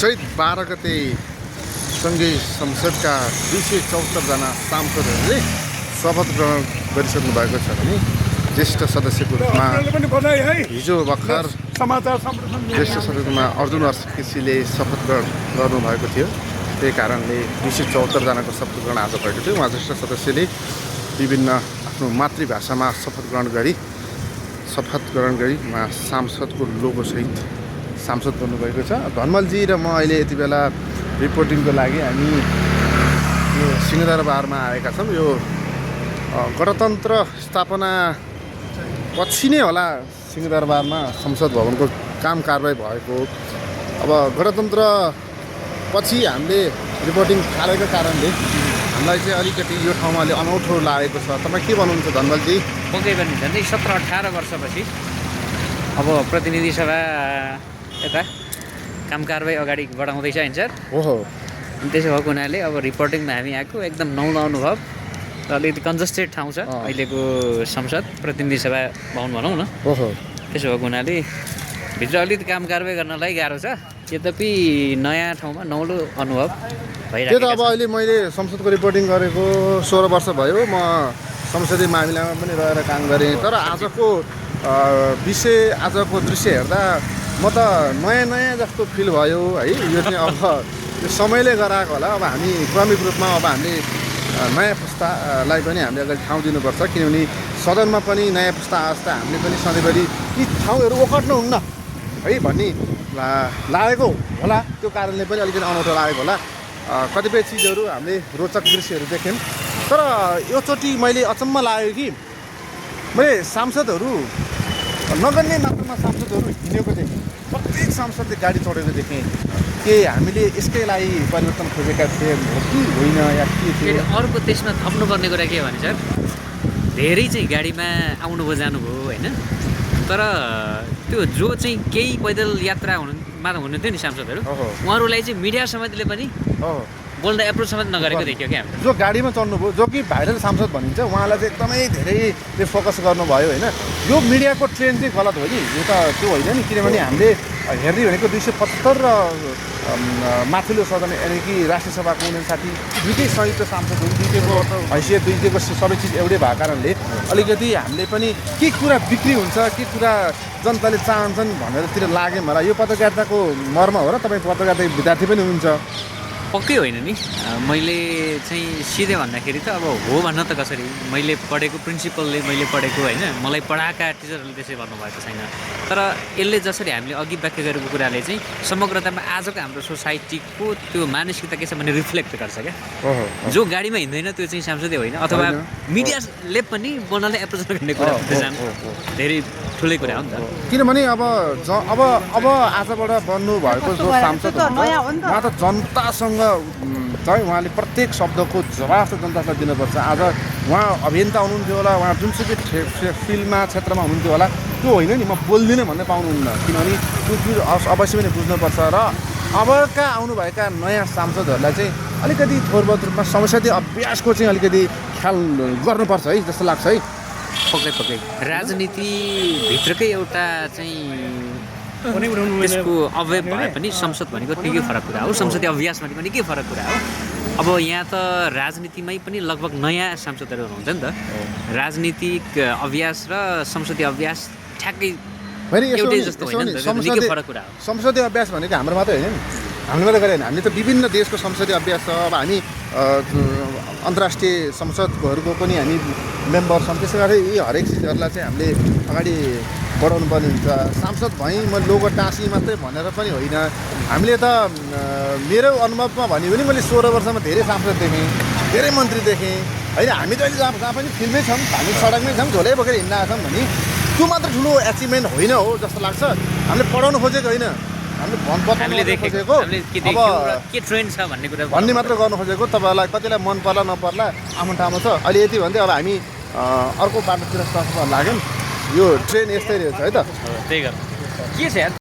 चैत 12 गते सङ्घीय संसदका 274 जना सांसदहरूले शपथ ग्रहण गरिसक्नु भएको छ भने ज्येष्ठ सदस्यको रूपमा हिजो भर्खर ज्येष्ठ सदस्यमा अर्जुन केसीले शपथ ग्रहण गर्नुभएको थियो। त्यही कारणले 274 जनाको शपथ ग्रहण आज भएको थियो। उहाँ ज्येष्ठ सदस्यले विभिन्न आफ्नो मातृभाषामा शपथ ग्रहण गरी उहाँ सांसदको लोगोसहित सांसद बन्नुभएको छ। धनमलजी र म अहिले यति बेला रिपोर्टिङको लागि हामी यो सिंहदरबारमा आएका छौँ। यो गणतन्त्र स्थापना पछि नै होला सिंहदरबारमा संसद भवनको काम कारबाही भएको। अब गणतन्त्र पछि हामीले रिपोर्टिङ थालेको कारणले हामीलाई चाहिँ अलिकति यो ठाउँमा अनौठो लागेको छ। तपाईँ के भन्नुहुन्छ धनमलजी? पक्कै पनि झन्डै 17-18 वर्षपछि अब प्रतिनिधि सभा यता काम कारबाही अगाडि बढाउँदैछ हैन सर? ओहो, त्यसो भएको हुनाले अब रिपोर्टिङमा हामी आएको एकदम नौलो अनुभव र अलिकति कन्जस्टेड ठाउँ छ अहिलेको संसद प्रतिनिधि सभा भवन भनौँ न। ओहो, त्यसो भएको हुनाले भित्र अलिकति काम कारबाही गर्नलाई गाह्रो छ। यद्यपि नयाँ ठाउँमा नौलो अनुभव त्यो त भइरहेको अब अहिले मैले संसदको रिपोर्टिङ गरेको 16 वर्ष भयो। म संसदीय मामिलामा पनि रहेर काम गरेँ। तर आजको विषय, आजको दृश्य हेर्दा म त नयाँ जस्तो फिल भयो है। यो चाहिँ अब यो समयले गराएको होला। अब हामी क्रमिक रूपमा अब हामीले नयाँ पुस्तालाई पनि हामीले अगाडि ठाउँ दिनुपर्छ, किनभने सदनमा पनि नयाँ पुस्ता आस्था हामीले पनि सधैँभरि यी ठाउँहरू ओगट्नुहुन्न है भन्ने लागेको होला। त्यो कारणले पनि अलिकति अनौठो लागेको होला। कतिपय चिजहरू हामीले रोचक दृश्यहरू देख्यौँ। तर योचोटि मैले अचम्म लाग्यो कि मैले सांसदहरू नगन्ने मात्रामा सांसदहरू हिँडेको देखेँ। प्रत्येक सांसदले गाडी चढेको देखेँ। के हामीले यसकै लागि परिवर्तन खोजेका थियौँ कि होइन या के थियो? अर्को त्यसमा थप्नुपर्ने कुरा के हो भने सर, धेरै चाहिँ गाडीमा आउनुभयो जानुभयो होइन, तर त्यो जो चाहिँ केही पैदल यात्रा हुनुहुन्थ्यो नि सांसदहरू, उहाँहरूलाई चाहिँ मिडिया समेतले पनि बोल्दा एप्रोच समेत नगरेको देख्यो क्या हामीले। जो गाडीमा चढ्नुभयो, जो कि भाइरल सांसद भनिन्छ, उहाँलाई चाहिँ एकदमै धेरै फोकस गर्नुभयो होइन। यो मिडियाको ट्रेन्ड चाहिँ गलत हो नि, यो त त्यो होइन नि। किनभने हामीले हेर्ने भनेको 275 र माथिल्लो सदन यानि कि राष्ट्रिय सभाको 59 दुईटै संयुक्त सांसदहरू, दुईटैको हैसियत, दुईटैको सबै चिज एउटै भएको कारणले अलिकति हामीले पनि के कुरा बिक्री हुन्छ, के कुरा जनताले चाहन्छन् भनेरतिर लाग्यो मलाई। यो पत्रकारिताको मर्म हो र तपाईँ पत्रकारिता विद्यार्थी पनि हुनुहुन्छ। पक्कै होइन नि। मैले चाहिँ सिधै भन्दाखेरि त अब हो भन्न त कसरी, मैले पढेको प्रिन्सिपलले, मैले पढेको होइन, मलाई पढाएका टिचरहरूले त्यसै भन्नुभएको छैन। तर यसले जसरी हामीले अघि व्याख्या गरेको कुराले चाहिँ समग्रतामा आजको हाम्रो सोसाइटीको त्यो मानसिकता के छ भने रिफ्लेक्ट गर्छ क्या। जो गाडीमा हिँड्दैन त्यो चाहिँ सांसदै होइन, अथवा मिडियाले पनि बोल्नलाई एप्रोच गर्ने कुरा धेरै ठुलै कुरा हो नि त। किनभने अब आजबाट बन्नु भएको जो सांसद उहाँ त जनतासँग चाहिँ उहाँले प्रत्येक शब्दको जवाफ त जनतालाई दिनुपर्छ। आज उहाँ अभियन्ता हुनुहुन्थ्यो होला, उहाँ जुनसुकै फिल्डमा क्षेत्रमा हुनुहुन्थ्यो होला, त्यो होइन नि म बोल्दिनँ भन्ने पाउनुहुन्न। किनभने त्यो चिज अवश्य पनि बुझ्नुपर्छ र अबका आउनुभएका नयाँ सांसदहरूलाई चाहिँ अलिकति थोरबहुत रूपमा संसदीय अभ्यासको चाहिँ अलिकति ख्याल गर्नुपर्छ है जस्तो लाग्छ है। पक्कै राजनीतिभित्रकै एउटा चाहिँ त्यसको अवयव भए पनि संसद भनेको निकै फरक कुरा हो, संसदीय अभ्यास भनेको निकै फरक कुरा हो। अब यहाँ त राजनीतिमै पनि लगभग नयाँ सांसदहरू हुनुहुन्छ नि त। राजनीतिक अभ्यास र संसदीय अभ्यास ठ्याक्कै एउटै जस्तो होइन नि त, निकै फरक कुरा हो। संसदीय अभ्यास भनेको हाम्रो मात्रै होइन नि, हामीले मात्रै गरेन, हामीले त विभिन्न देशको संसदीय अभ्यास छ। अब हामी अन्तर्राष्ट्रिय संसदहरूको पनि हामी मेम्बर छौँ। त्यसै गरी यी हरेक चिजहरूलाई चाहिँ हामीले अगाडि बढाउनु पर्ने हुन्छ। सांसद भएँ म लोगो टाँसी मात्रै भनेर पनि होइन। हामीले त मेरो अनुभवमा भन्यो भने मैले 16 वर्षमा धेरै सांसद देखेँ, धेरै मन्त्री देखेँ होइन। हामी त अहिले जहाँ पनि फिल्डमै छौँ, हामी सडकमै छौँ, झोलै बोकेर हिँड्न छौँ भने त्यो मात्र ठुलो एचिभमेन्ट होइन हो जस्तो लाग्छ। हामीले पढाउनु खोजेको होइन, हामीले खोजेको भन्ने मात्र गर्नु खोजेको। तपाईँहरूलाई कतिलाई मन पर्ला नपर्ला आफ्नो ठाउँमा छ। अहिले यति भन्दै अब हामी अर्को बाटोतिर लाग्यौँ। यो ट्रेन यस्तै रहेछ है त। त्यही गर्नु के छ यार।